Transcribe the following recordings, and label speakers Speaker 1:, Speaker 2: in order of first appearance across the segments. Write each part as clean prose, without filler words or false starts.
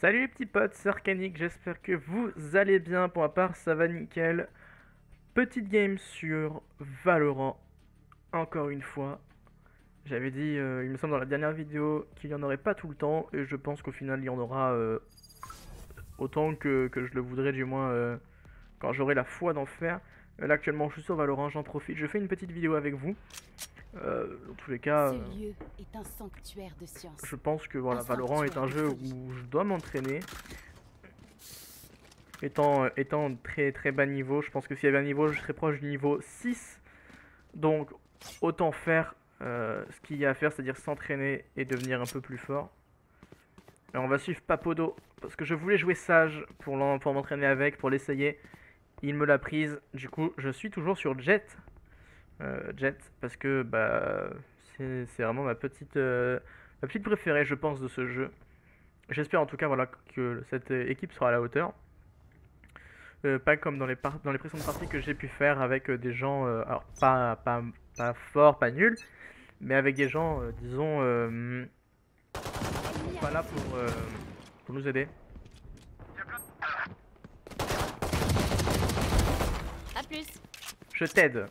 Speaker 1: Salut les petits potes, c'est Arcanic, j'espère que vous allez bien. Pour ma part, ça va nickel. Petite game sur Valorant, encore une fois. J'avais dit, il me semble dans la dernière vidéo, qu'il n'y en aurait pas tout le temps, et je pense qu'au final, il y en aura autant que je le voudrais, du moins quand j'aurai la foi d'en faire. Là, actuellement, je suis sur Valorant, j'en profite, je fais une petite vidéo avec vous. Dans tous les cas,
Speaker 2: Ce lieu est un sanctuaire de science.
Speaker 1: je pense que voilà, Valorant est un jeu où je dois m'entraîner. Étant très très bas niveau, je pense que s'il y avait un niveau, je serais proche du niveau 6. Donc autant faire ce qu'il y a à faire, c'est-à-dire s'entraîner et devenir un peu plus fort. Alors on va suivre Papodo, parce que je voulais jouer Sage pour m'entraîner avec, pour l'essayer. Il me l'a prise, du coup je suis toujours sur Jett. Jett, parce que bah, c'est vraiment ma petite préférée, je pense, de ce jeu. J'espère en tout cas voilà, que cette équipe sera à la hauteur. Pas comme dans les précédentes parties que j'ai pu faire avec des gens, alors pas forts, pas nuls, mais avec des gens, disons, pas là pour nous aider.
Speaker 2: A plus.
Speaker 1: Je t'aide.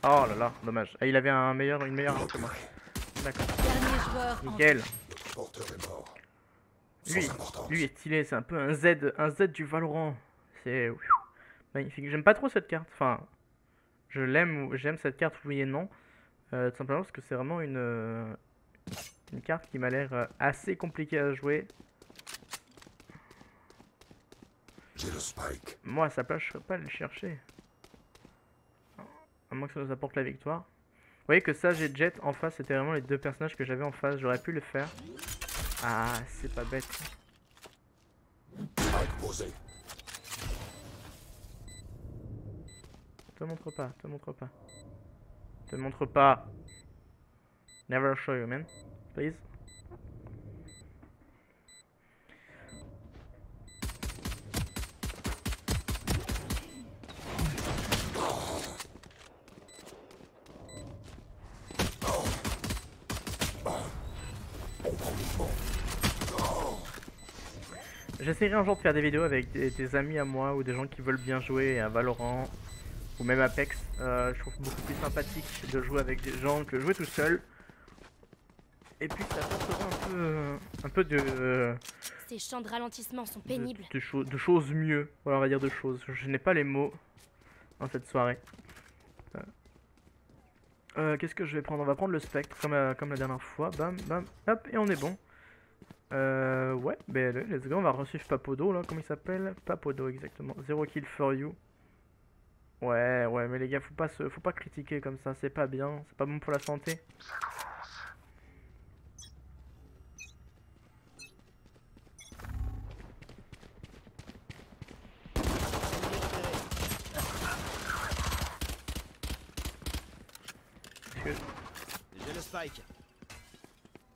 Speaker 1: Oh là là, dommage. Ah, il avait une meilleure arme que moi. D'accord.
Speaker 2: Dernier joueur.
Speaker 1: Nickel.
Speaker 3: Porteur est mort.
Speaker 1: Lui est stylé, c'est un peu un Z du Valorant. C'est magnifique. J'aime pas trop cette carte. Enfin, j'aime cette carte, oui et non. Tout simplement parce que c'est vraiment une carte qui m'a l'air assez compliquée à jouer.
Speaker 3: J'ai le spike.
Speaker 1: Moi, à sa place, je serais pas allé le chercher. À moins que ça nous apporte la victoire. Vous voyez que ça, j'ai Jett en face, c'était vraiment les deux personnages que j'avais en face. J'aurais pu le faire. Ah, c'est pas bête.
Speaker 3: Spike posé.
Speaker 1: Te montre pas, te montre pas. Te montre pas. Never show you, man. Please. J'essaierai un jour de faire des vidéos avec des amis à moi ou des gens qui veulent bien jouer à Valorant ou même Apex. Je trouve beaucoup plus sympathique de jouer avec des gens que jouer tout seul. Et puis ça apportera un peu
Speaker 2: Ces champs de ralentissement sont pénibles.
Speaker 1: de choses mieux. Voilà, on va dire de choses. Je n'ai pas les mots dans cette soirée. Qu'est-ce que je vais prendre? On va prendre le spectre comme la dernière fois. Bam, bam, hop, et on est bon. Ouais, ben let's go, on va reçuivre Papodo là, comment il s'appelle? Papodo exactement, 0 kill for you. Ouais, mais les gars, faut pas critiquer comme ça, c'est pas bien, c'est pas bon pour la santé.
Speaker 4: J'ai le spike.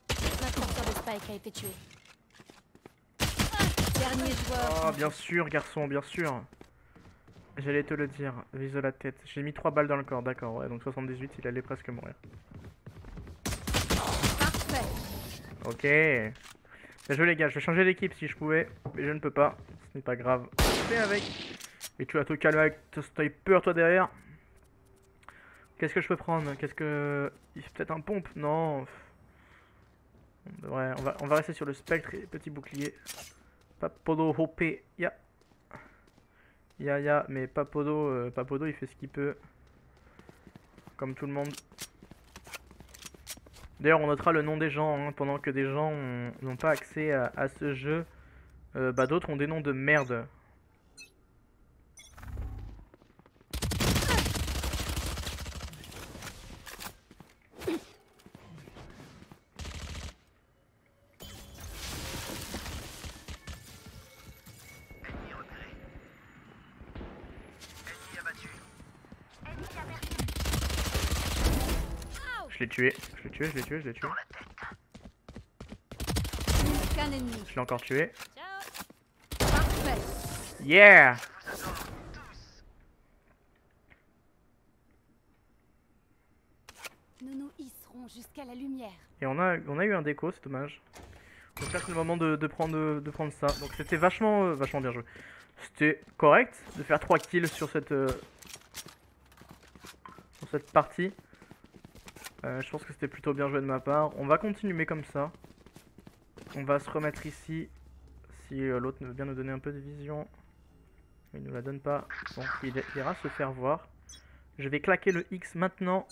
Speaker 2: Un porteur de spike a été tué. Dernier joueur.
Speaker 1: Oh, bien sûr, garçon, bien sûr. J'allais te le dire, vise la tête. J'ai mis 3 balles dans le corps, d'accord, ouais, donc 78, il allait presque mourir.
Speaker 2: Parfait.
Speaker 1: Ok. Bien joué les gars, je vais changer d'équipe si je pouvais, mais je ne peux pas. Ce n'est pas grave. Fais avec. Et tu vas te calmer avec ton sniper toi derrière. Qu'est-ce que je peux prendre? Il fait peut-être un pompe? Non. Ouais, on va rester sur le spectre et petit bouclier. Papodo OP. Mais Papodo il fait ce qu'il peut. Comme tout le monde. D'ailleurs on notera le nom des gens, hein, pendant que des gens n'ont pas accès à ce jeu. Bah d'autres ont des noms de merde. Je l'ai tué.
Speaker 2: Qu'un ennemi.
Speaker 1: Je l'ai encore tué.
Speaker 2: Parfait.
Speaker 1: Yeah!
Speaker 2: Nous nous hisserons jusqu'à la lumière.
Speaker 1: Et on a eu un déco, c'est dommage. Donc là c'est le moment de prendre ça. Donc c'était vachement bien joué. C'était correct de faire 3 kills sur cette partie. Je pense que c'était plutôt bien joué de ma part. On va continuer comme ça. On va se remettre ici. Si l'autre veut bien nous donner un peu de vision. Il nous la donne pas. Donc il ira se faire voir. Je vais claquer le X maintenant.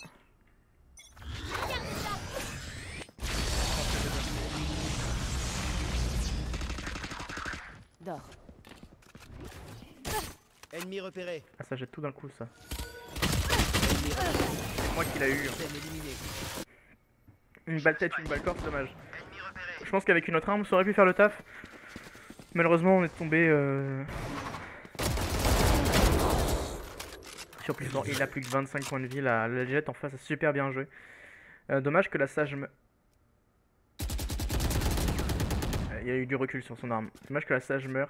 Speaker 2: Dors.
Speaker 4: Ennemi repéré.
Speaker 1: Ah, ça jette tout d'un coup ça.
Speaker 4: Ennemi repéré.
Speaker 1: C'est moi qui l'a eu.
Speaker 4: Ennemi éliminé.
Speaker 1: Une balle tête, une balle corps, c'est dommage. Je pense qu'avec une autre arme, ça aurait pu faire le taf. Malheureusement, on est tombé sur plus de... Il a plus que 25 points de vie. La jet en face a super bien joué. Dommage que la sage me... Il y a eu du recul sur son arme. Dommage que la sage meure.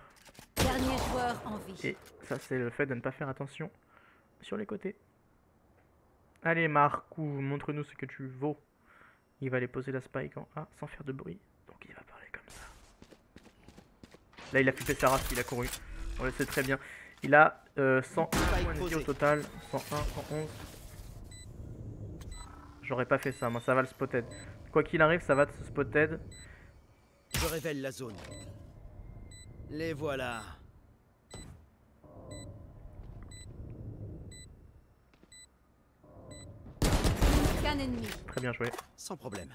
Speaker 2: Dernier joueur en vie.
Speaker 1: Et ça, c'est le fait de ne pas faire attention sur les côtés. Allez, Marcou, montre-nous ce que tu vaux. Il va aller poser la spike en A sans faire de bruit. Donc il va parler comme ça. Là, il a flippé sa race, il a couru. On le sait très bien. Il a 101 points de vie au total. 101, 111. J'aurais pas fait ça, moi ça va le spotted. Quoi qu'il arrive, ça va se spotted.
Speaker 4: Je révèle la zone. Les voilà.
Speaker 2: Qu'un ennemi.
Speaker 1: Très bien joué.
Speaker 4: Sans problème.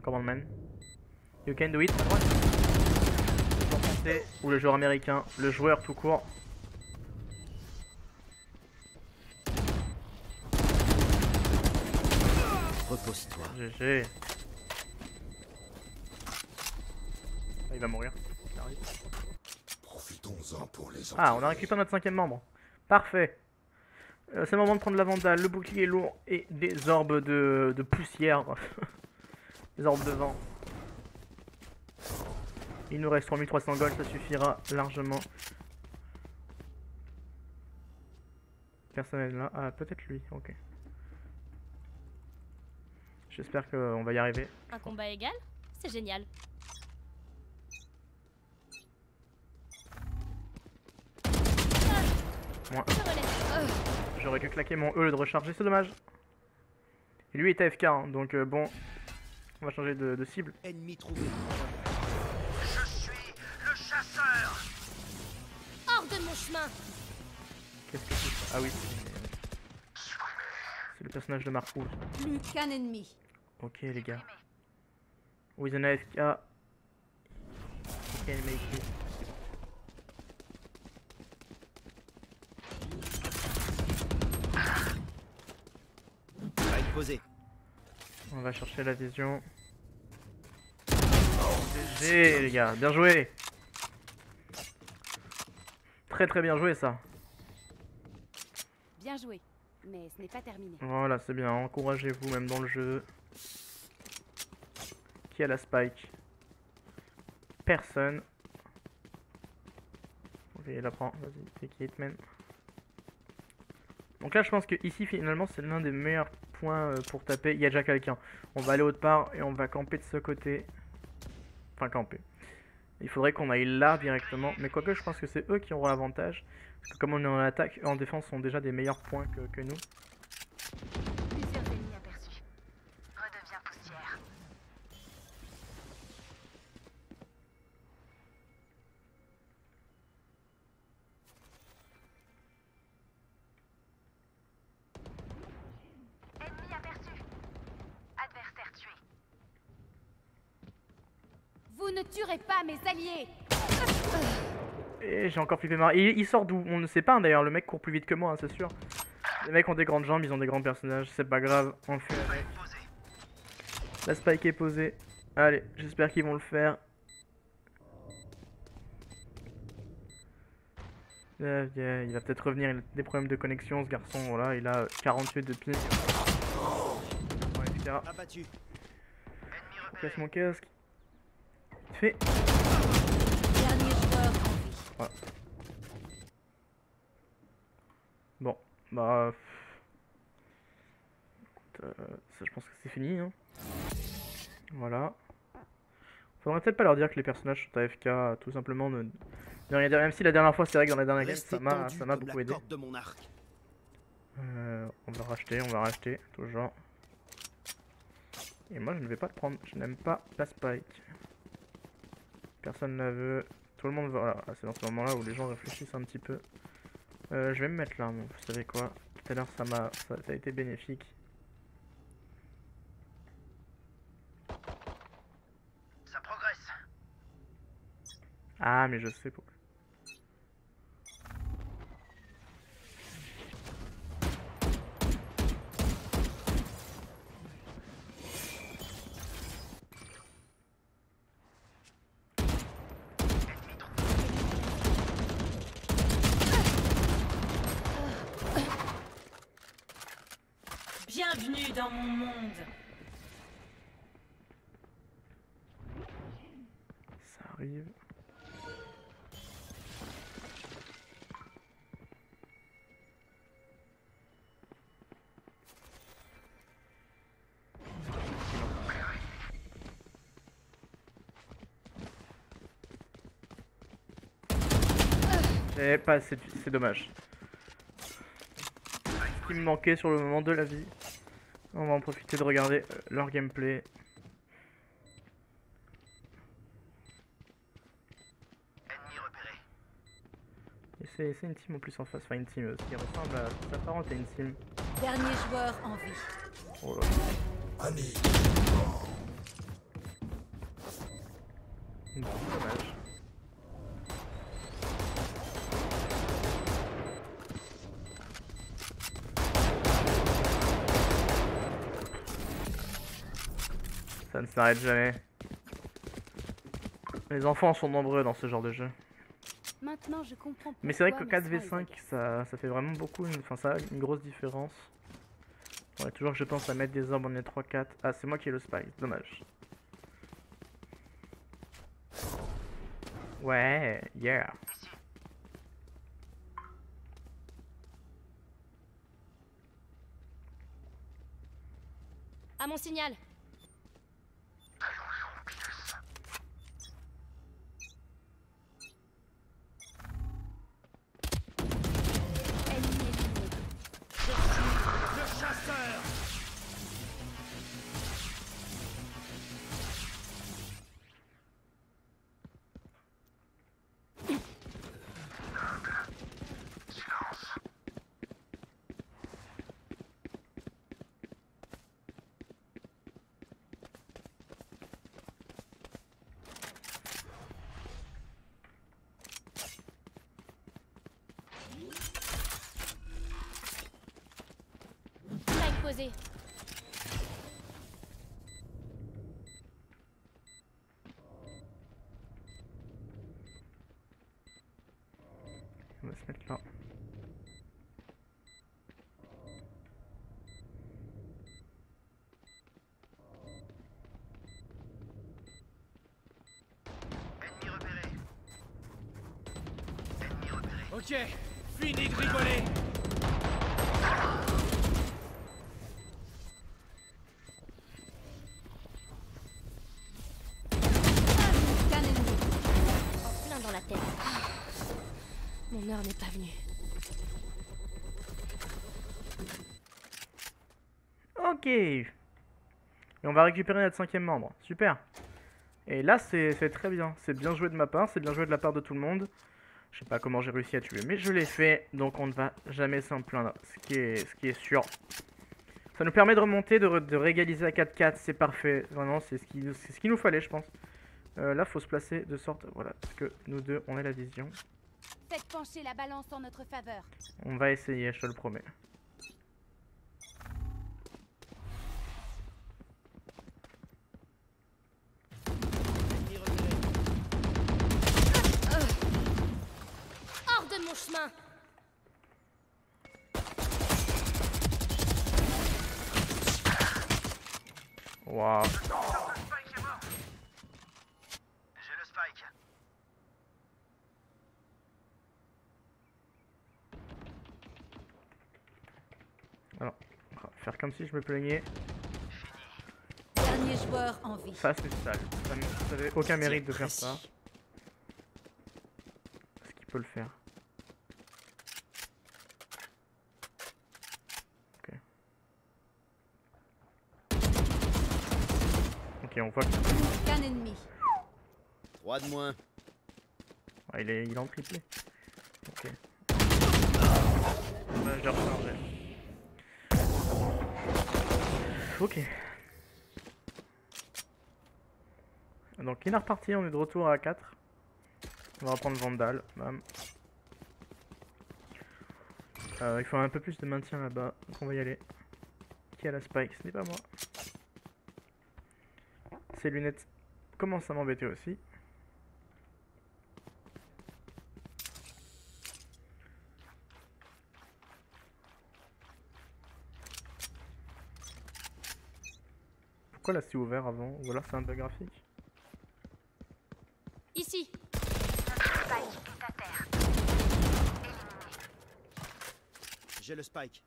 Speaker 1: Command man. You can do it. Le joueur français ou le joueur américain, le joueur tout court.
Speaker 4: Repose-toi.
Speaker 1: GG. Ah, il va mourir. Il arrive.
Speaker 3: Profitons-en pour les
Speaker 1: Ah, on a récupéré notre 5ème membre. Parfait. C'est le moment de prendre la vandale, le bouclier lourd et des orbes de poussière. Des orbes de vent. Il nous reste 3300 gold, ça suffira largement. Personne n'est là. Ah, peut-être lui, ok. J'espère qu'on va y arriver.
Speaker 2: Un combat égal? C'est génial.
Speaker 1: Moi,
Speaker 2: Je relève.
Speaker 1: j'aurais dû claquer mon E de recharger, c'est dommage. Et lui est AFK, hein, donc bon, on va changer de cible.
Speaker 4: Ennemi trouvé.
Speaker 2: Hors de mon chemin.
Speaker 1: Qu'est-ce que c'est ça? Ah oui, c'est le personnage de Marcou.
Speaker 2: Plus qu'un ennemi.
Speaker 1: Ok les gars. With an AFK. You can make it.
Speaker 4: Spike posé.
Speaker 1: On va chercher la vision. GG les gars, bien joué. Très très bien joué ça.
Speaker 2: Bien joué. Mais ce n'est pas terminé.
Speaker 1: Voilà, c'est bien, encouragez-vous même dans le jeu. Qui a la spike? Personne. Ok, il la prend, vas-y, c'est qui Hitman. Donc là je pense que ici finalement c'est l'un des meilleurs points pour taper. Il y a déjà quelqu'un. On va aller autre part et on va camper de ce côté. Enfin camper. Il faudrait qu'on aille là directement. Mais quoique je pense que c'est eux qui auront l'avantage. Parce que comme on est en attaque, eux en défense sont déjà des meilleurs points que nous.
Speaker 5: Plusieurs ennemis aperçus. Redeviens poussière. Ennemi aperçu. Adversaire tué.
Speaker 2: Vous ne tuerez pas mes alliés.
Speaker 1: Et j'ai encore flippé ma... Il sort d'où? On ne sait pas d'ailleurs, le mec court plus vite que moi, hein, c'est sûr. Les mecs ont des grandes jambes, ils ont des grands personnages, c'est pas grave, on fait avec. La spike est posée. Allez, j'espère qu'ils vont le faire. Il va peut-être revenir, il a des problèmes de connexion ce garçon, voilà, il a 48 de ping. Ouais,
Speaker 4: Abattu.
Speaker 1: je casse mon casque. Fait.
Speaker 2: Dernier joueur en vie.
Speaker 1: Bah. Ça, je pense que c'est fini. Hein. Voilà. Faudrait peut-être pas leur dire que les personnages sont AFK, tout simplement. Ne rien dire. Même si la dernière fois, c'est vrai que dans la dernière game,
Speaker 4: Restez
Speaker 1: ça m'a
Speaker 4: tendu comme
Speaker 1: beaucoup
Speaker 4: la
Speaker 1: aidé.
Speaker 4: corde de mon arc.
Speaker 1: On va racheter, toujours. Et moi, je ne vais pas le prendre. Je n'aime pas la spike. Personne ne la veut. Tout le monde va. Voilà, c'est dans ce moment-là où les gens réfléchissent un petit peu. Je vais me mettre là. Bon, vous savez quoi? Tout à l'heure, ça a été bénéfique.
Speaker 4: Ça progresse.
Speaker 1: Ah, mais je sais pourquoi.
Speaker 6: Bienvenue dans mon monde.
Speaker 1: Ça arrive. C'est dommage. Ce qui me manquait sur le moment de la vie. On va en profiter de regarder leur gameplay.
Speaker 4: Ennemi repéré.
Speaker 1: Et c'est une team en plus en face, enfin une team qui ressemble à sa parente à une team.
Speaker 2: Dernier joueur en vie.
Speaker 1: Oh là.
Speaker 3: Annie,
Speaker 1: Bon, dommage. Ça ne s'arrête jamais. Les enfants sont nombreux dans ce genre de jeu.
Speaker 2: Maintenant, je comprends.
Speaker 1: Mais c'est vrai que
Speaker 2: pourquoi
Speaker 1: 4v5, ça fait vraiment beaucoup, enfin ça a une grosse différence. Ouais, toujours que je pense à mettre des orbes en est 3-4. Ah, c'est moi qui ai le spike, dommage. Ouais, yeah.
Speaker 2: À mon signal. Ennemi éliminé.
Speaker 4: Le chasseur.
Speaker 2: Strike posé.
Speaker 1: On va se mettre là.
Speaker 4: Ennemi repéré. Ennemi repéré.
Speaker 7: Ok, fini de rigoler.
Speaker 2: Qu'un ennemi. En plein dans la tête. Mon heure n'est pas venue.
Speaker 1: Ok. Et on va récupérer notre 5ème membre. Super. Et là, c'est très bien. C'est bien joué de ma part, c'est bien joué de la part de tout le monde. Je sais pas comment j'ai réussi à tuer, mais je l'ai fait. Donc on ne va jamais s'en plaindre. Ce qui est sûr. Ça nous permet de remonter, de régaliser à 4-4. C'est parfait. Vraiment, c'est ce qu'il nous fallait, je pense. Là, faut se placer de sorte... Voilà, parce que nous deux, on a la vision.
Speaker 2: Faites pencher la balance en notre faveur.
Speaker 1: On va essayer, je te le promets.
Speaker 4: Ennemi repéré.
Speaker 2: Hors de mon chemin.
Speaker 1: Waouh.
Speaker 4: J'ai le spike.
Speaker 1: Alors, on va faire comme si je me plaignais.
Speaker 2: Dernier joueur en vie.
Speaker 1: Ça c'est sale. Ça n'avait aucun mérite de faire ça. Est-ce qu'il peut le faire? Ok. Ok, on voit que...
Speaker 2: Qu'un ennemi.
Speaker 6: 3 de moins.
Speaker 1: Ah, il est en triplé. Ok. Bah, je l'ai rechargé. Ok. Donc il est reparti, on est de retour à 4. On va reprendre Vandal. Bam. Il faut un peu plus de maintien là-bas, donc on va y aller. Qui a la spike? Ce n'est pas moi. Ces lunettes commencent à m'embêter aussi. Pourquoi là c'est ouvert avant? Ou alors c'est un bug graphique?
Speaker 2: Ici.
Speaker 5: Notre spike est à terre.
Speaker 6: J'ai le spike.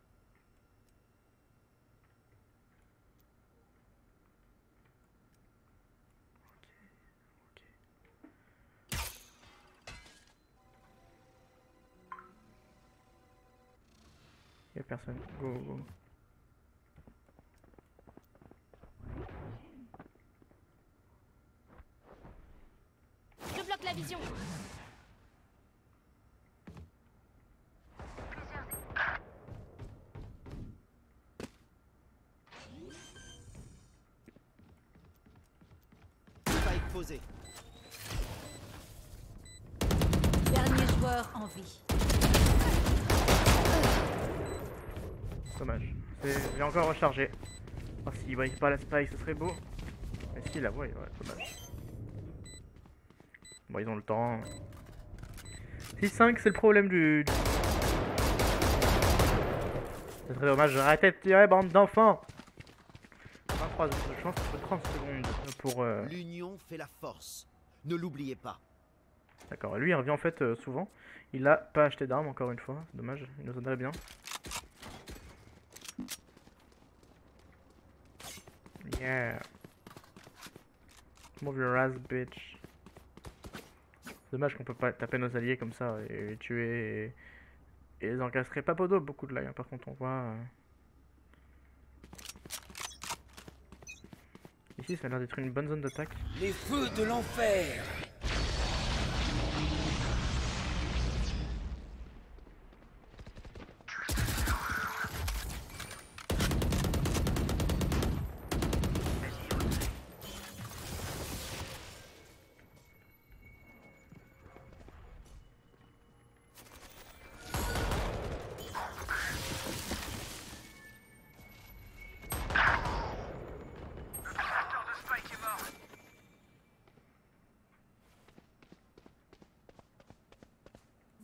Speaker 1: Y'a personne. Go, go.
Speaker 2: Je bloque la vision.
Speaker 6: Spike posé.
Speaker 2: Dernier joueur en vie.
Speaker 1: Dommage. J'ai encore rechargé. Oh, s'il break pas la spike, ce serait beau. Mais s'il la voit, ouais, dommage. Bon, ils ont le temps. 6-5, c'est le problème du... C'est très dommage, arrêtez de tirer, bande d'enfants. 23 de chance, 30 secondes pour...
Speaker 6: L'union fait la force. Ne l'oubliez pas.
Speaker 1: D'accord, lui il revient en fait souvent. Il a pas acheté d'armes encore une fois, c'est dommage, il nous aiderait bien. Yeah. Move your ass, bitch. C'est dommage qu'on peut pas taper nos alliés comme ça et les tuer et les encastrer. Pas podo, beaucoup de lag, hein. Par contre on voit... Ici ça a l'air d'être une bonne zone d'attaque.
Speaker 7: Les feux de l'enfer.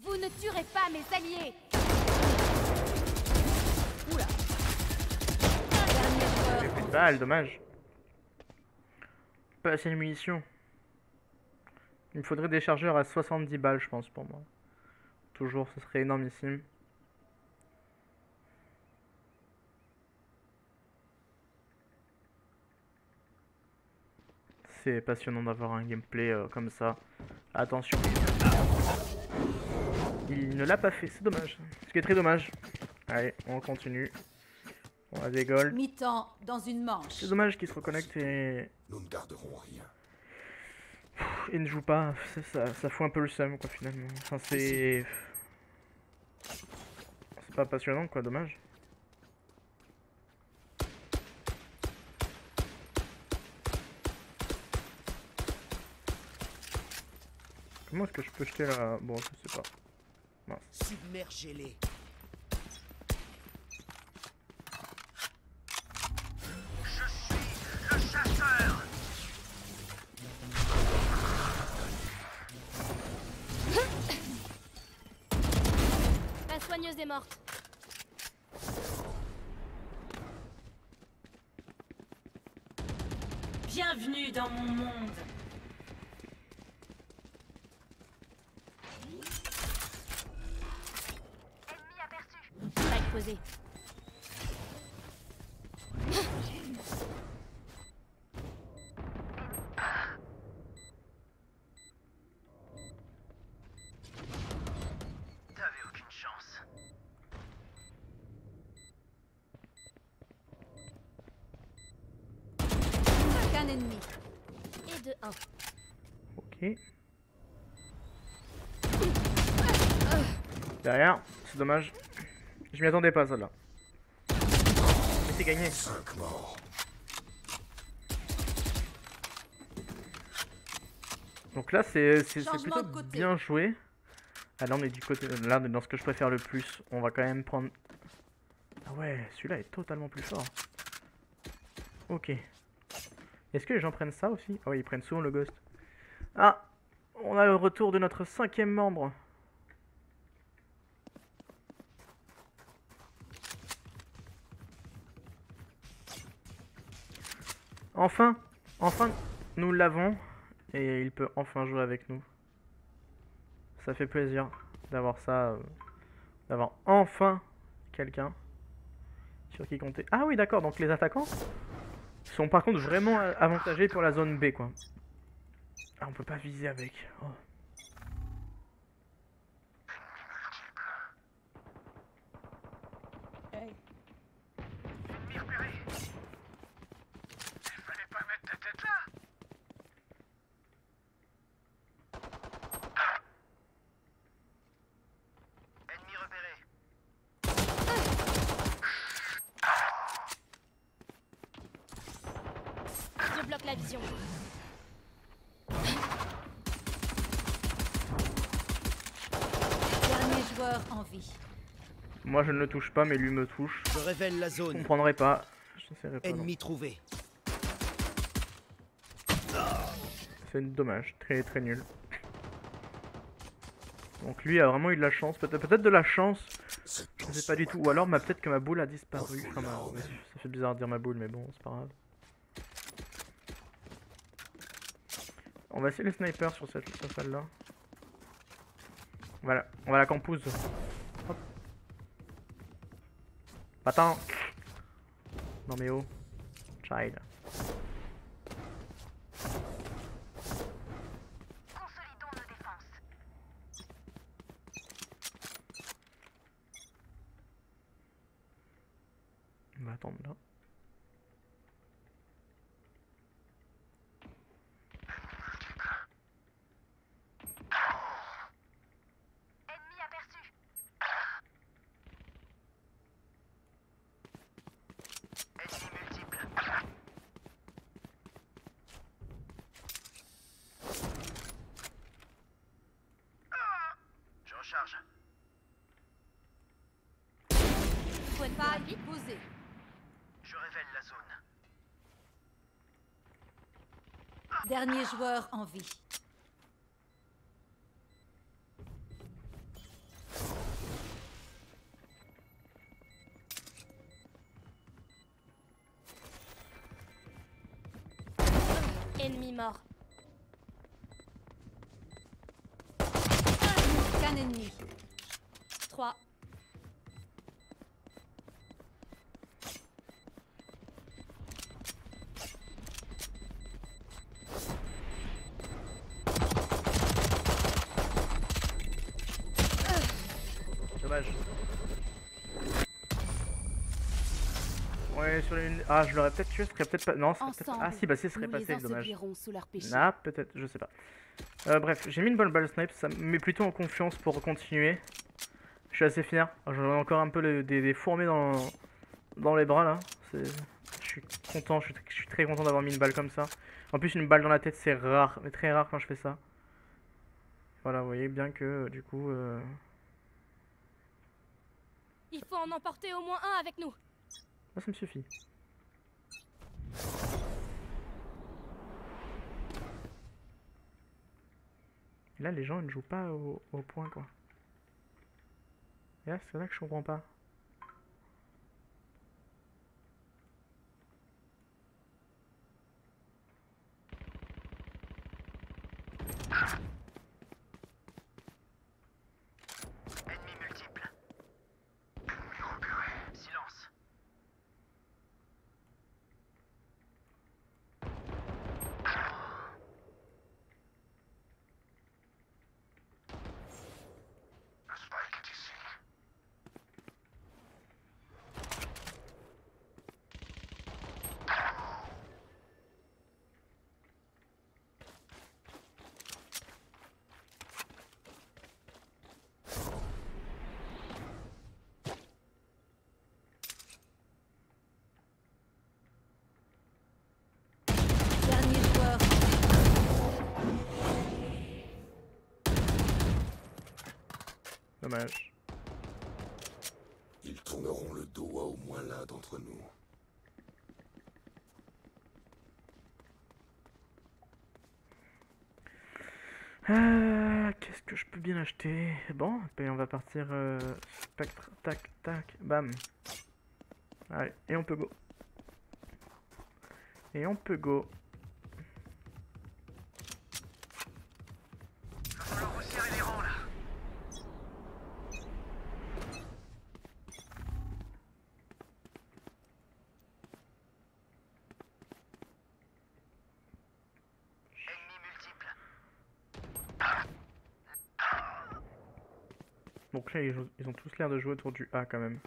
Speaker 2: Vous ne tuerez pas mes alliés. Oula. Dernier
Speaker 1: J'ai
Speaker 2: joueur
Speaker 1: plus
Speaker 2: en
Speaker 1: de balles, dommage. Pas assez de munitions. Il me faudrait des chargeurs à 70 balles, je pense, pour moi. Toujours, ce serait énormissime. C'est passionnant d'avoir un gameplay comme ça. Attention. Il ne l'a pas fait, c'est dommage. Ce qui est très dommage. Allez, on continue. On a des golds.
Speaker 2: Mi-temps dans une manche.
Speaker 1: C'est dommage qu'il se reconnecte et
Speaker 3: Nous ne garderons rien.
Speaker 1: ne joue pas. Ça fout un peu le seum, quoi, finalement. Enfin, c'est pas passionnant, quoi, dommage. Comment est-ce que je peux jeter la... Bon, je sais pas. Mince.
Speaker 6: Submergez-les.
Speaker 4: Le chasseur.
Speaker 2: La soigneuse est morte.
Speaker 8: Bienvenue dans mon monde.
Speaker 5: Ennemi aperçu.
Speaker 2: Spike posé. qu'un ennemi. Et de 1.
Speaker 1: Ok. Derrière, c'est dommage. Je m'y attendais pas celle-là. Mais c'est gagné.
Speaker 3: 5 morts.
Speaker 1: Donc là c'est
Speaker 2: Changement
Speaker 1: plutôt
Speaker 2: de côté.
Speaker 1: bien joué. Ah là on est du côté. Là on est dans ce que je préfère le plus. On va quand même prendre. Ah ouais, celui-là est totalement plus fort. Ok. Est-ce que les gens prennent ça aussi? Ah oui, ils prennent souvent le ghost. Ah, on a le retour de notre 5e membre. Enfin, nous l'avons et il peut enfin jouer avec nous. Ça fait plaisir d'avoir ça, d'avoir enfin quelqu'un sur qui compter. Ah oui, d'accord, donc les attaquants sont par contre vraiment avantagés pour la zone B, quoi. Ah, on peut pas viser avec. Oh.
Speaker 4: Ennemi repéré. Il fallait pas mettre ta tête là. Ennemi repéré.
Speaker 2: Je bloque la vision. Dernier joueur en vie.
Speaker 1: Moi je ne le touche pas, mais lui me touche.
Speaker 6: Je révèle la
Speaker 1: Je
Speaker 6: zone.
Speaker 1: comprendrai pas. Je n'essaierai pas. non.
Speaker 6: Ennemi trouvé.
Speaker 1: C'est dommage, très très nul. Donc lui a vraiment eu de la chance, peut-être de la chance, je ne sais pas du tout. Ou alors peut-être que ma boule a disparu. Enfin, ça fait bizarre de dire ma boule, mais bon, c'est pas grave. On va essayer le sniper sur cette salle-là. Voilà, on va la campouse. Hop. Attends. Non mais oh. Child.
Speaker 5: Consolidons nos défenses.
Speaker 1: On va attendre là.
Speaker 5: Ennemi aperçu.
Speaker 4: Ennemi multiple. Je recharge.
Speaker 2: Point pas vite posé.
Speaker 4: Je révèle la zone.
Speaker 2: Dernier joueur en vie. Ennemi mort. Qu'un ennemi. 3.
Speaker 1: Dommage. Ouais, sur une. Ah, je l'aurais peut-être tué, ce serait peut-être pas. Non, ce serait peut-être. Ah, si, bah, si, ce serait passé, dommage.
Speaker 2: Sous leur péché.
Speaker 1: Ah, peut-être, je sais pas. Bref, j'ai mis une bonne balle snipe, ça me met plutôt en confiance pour continuer. Je suis assez fier. J'en ai encore un peu des fourmis dans les bras là. Je suis content, je suis très content d'avoir mis une balle comme ça. En plus, une balle dans la tête, c'est rare, mais très rare quand je fais ça. Voilà, vous voyez bien que du coup.
Speaker 2: Il faut en emporter au moins un avec nous.
Speaker 1: Moi, ça me suffit. Et là, les gens ils ne jouent pas au point quoi. Et là, c'est là que je comprends pas.
Speaker 4: Ennemi multiple. Ennemi repéré. Silence. Le spike est ici.
Speaker 1: Dommage.
Speaker 3: Ils tourneront le dos à au moins l'un d'entre nous.
Speaker 1: Qu'est-ce que je peux bien acheter? Bon, ben on va partir spectre, tac, tac, bam. Allez, et on peut go. Et on peut go.
Speaker 4: Va falloir resserrer les rangs là. Ennemis multiples.
Speaker 1: Donc là, ils ont tous l'air de jouer autour du A quand même.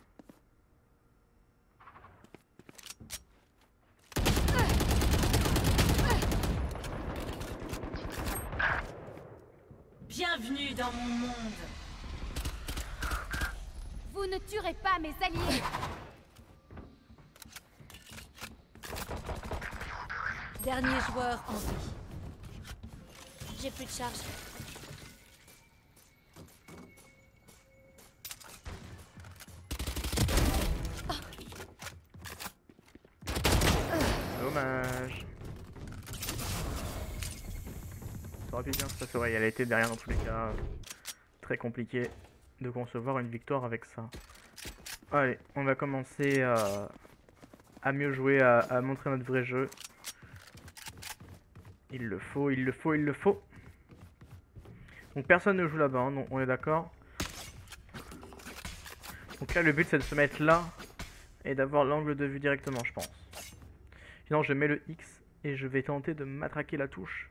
Speaker 8: Bienvenue dans mon monde.
Speaker 2: Vous ne tuerez pas mes alliés. Dernier joueur en vie. J'ai plus de charge.
Speaker 1: Dommage. Ça aurait pu bien se passer, ouais, elle a été derrière dans tous les cas. Très compliqué de concevoir une victoire avec ça. Allez, on va commencer à mieux jouer, à montrer notre vrai jeu. Il le faut, il le faut, il le faut. Donc personne ne joue là-bas, hein, donc on est d'accord. Donc là le but c'est de se mettre là et d'avoir l'angle de vue directement, je pense. Sinon je mets le X et je vais tenter de matraquer la touche.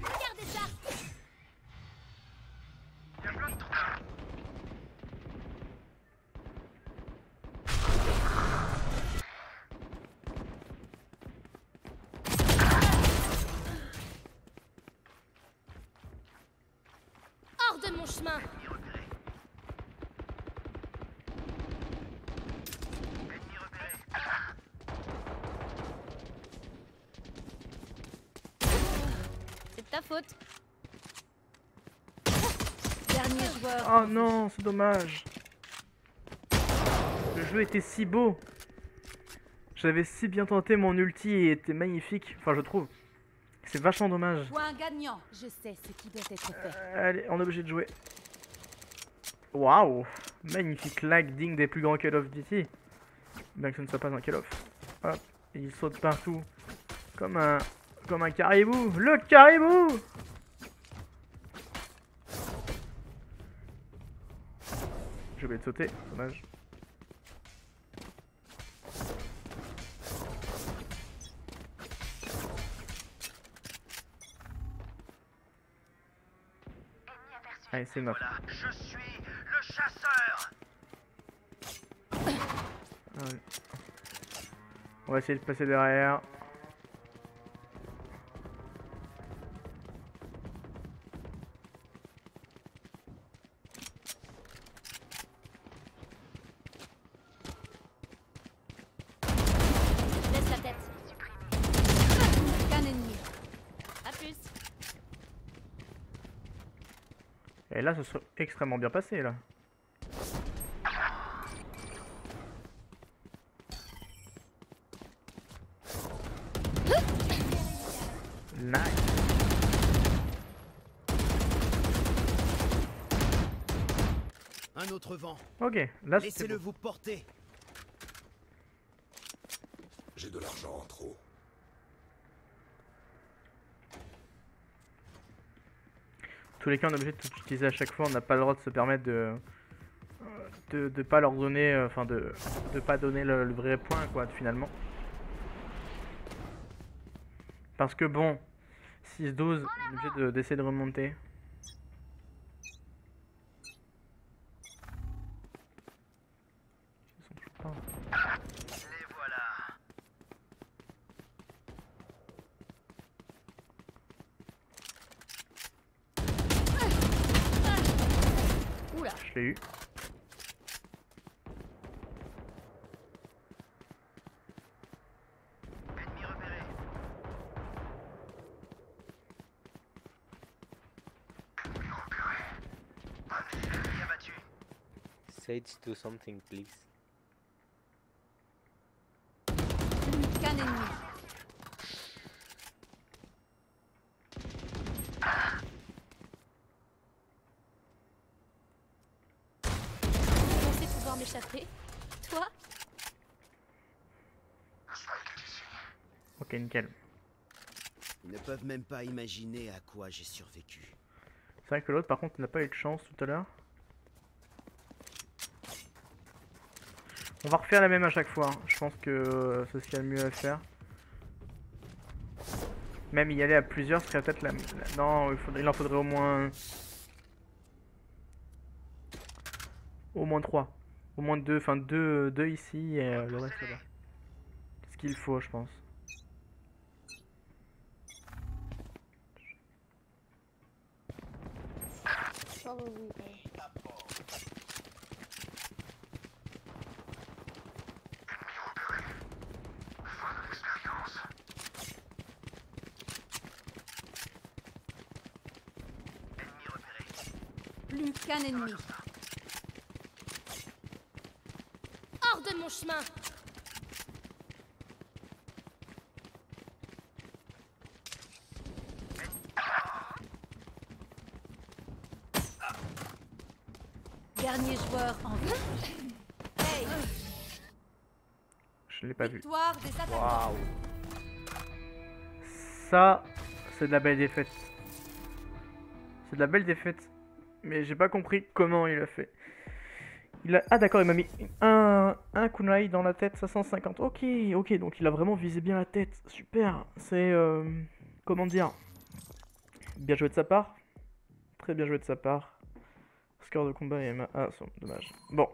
Speaker 2: Regardez ça.
Speaker 4: Il y a plein de trous.
Speaker 2: Hors de mon chemin.
Speaker 4: Ennemi repéré. Ennemi repéré.
Speaker 2: C'est de ta faute. Dernier joueur.
Speaker 1: Oh non, c'est dommage. Le jeu était si beau. J'avais si bien tenté, mon ulti était magnifique. Enfin, je trouve. C'est vachement dommage.
Speaker 2: Point gagnant. Je sais ce qui doit être fait.
Speaker 1: Allez, on est obligé de jouer. Waouh. Magnifique lag digne des plus grands Call of Duty. Bien que ce ne soit pas un Call of. Hop. Et il saute partout. Comme un caribou. Le caribou. J'ai oublié de sauter. Dommage. Allez, c'est mort.
Speaker 4: Voilà, je suis le chasseur.
Speaker 1: Allez. On va essayer de passer derrière.
Speaker 2: Laisse la tête. Qu'un ennemi. A plus.
Speaker 1: Et là, ce serait extrêmement bien passé, là. Nice.
Speaker 6: Un autre vent.
Speaker 1: Ok, là, c'était
Speaker 6: Laissez-le
Speaker 1: bon.
Speaker 6: vous porter.
Speaker 3: J'ai de l'argent en trop.
Speaker 1: En tous les cas, on est obligé de tout utiliser à chaque fois. On n'a pas le droit de se permettre de pas leur donner, enfin de pas donner le vrai point, quoi, finalement. Parce que bon, 6-12, on est obligé d'essayer de remonter. Ils sont toujours pas.
Speaker 4: Les voilà.
Speaker 2: Oula.
Speaker 1: Je l'ai eu.
Speaker 4: Ennemi repéré.
Speaker 9: Sage, do something, please.
Speaker 2: Plus qu'un ennemi. Je pensais pouvoir m'échapper. Toi?
Speaker 1: Ok, nickel.
Speaker 6: Ils ne peuvent même pas imaginer à quoi j'ai survécu.
Speaker 1: C'est vrai que l'autre, par contre, n'a pas eu de chance tout à l'heure. On va refaire la même à chaque fois. Hein. Je pense que c'est ce qu'il y a le mieux à faire. Même y aller à plusieurs serait peut-être la... Non, il en faudrait au moins... Au moins 3. Au moins 2, enfin 2 ici et le reste là-bas. C'est ce qu'il faut, je pense.
Speaker 2: Plus qu'un ennemi. Hors de mon chemin. Dernier joueur en vie. Hey,
Speaker 1: Je l'ai pas vu.
Speaker 2: victoire des attaquants.
Speaker 9: Waouh.
Speaker 1: Ça, c'est de la belle défaite. C'est de la belle défaite. Mais j'ai pas compris comment il a fait. Ah d'accord, il m'a mis un kunai dans la tête, 550. Ok, donc il a vraiment visé bien la tête. Super. C'est... comment dire? Bien joué de sa part. Très bien joué de sa part. Score de combat et MA. Ah, dommage. Bon.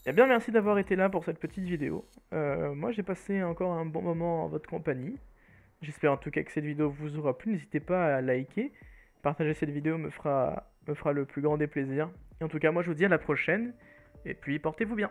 Speaker 1: Eh bien, merci d'avoir été là pour cette petite vidéo. Moi, j'ai passé encore un bon moment en votre compagnie. J'espère en tout cas que cette vidéo vous aura plu. N'hésitez pas à liker. Partager cette vidéo me fera le plus grand des plaisirs. Et en tout cas, moi, je vous dis à la prochaine. Et puis, portez-vous bien.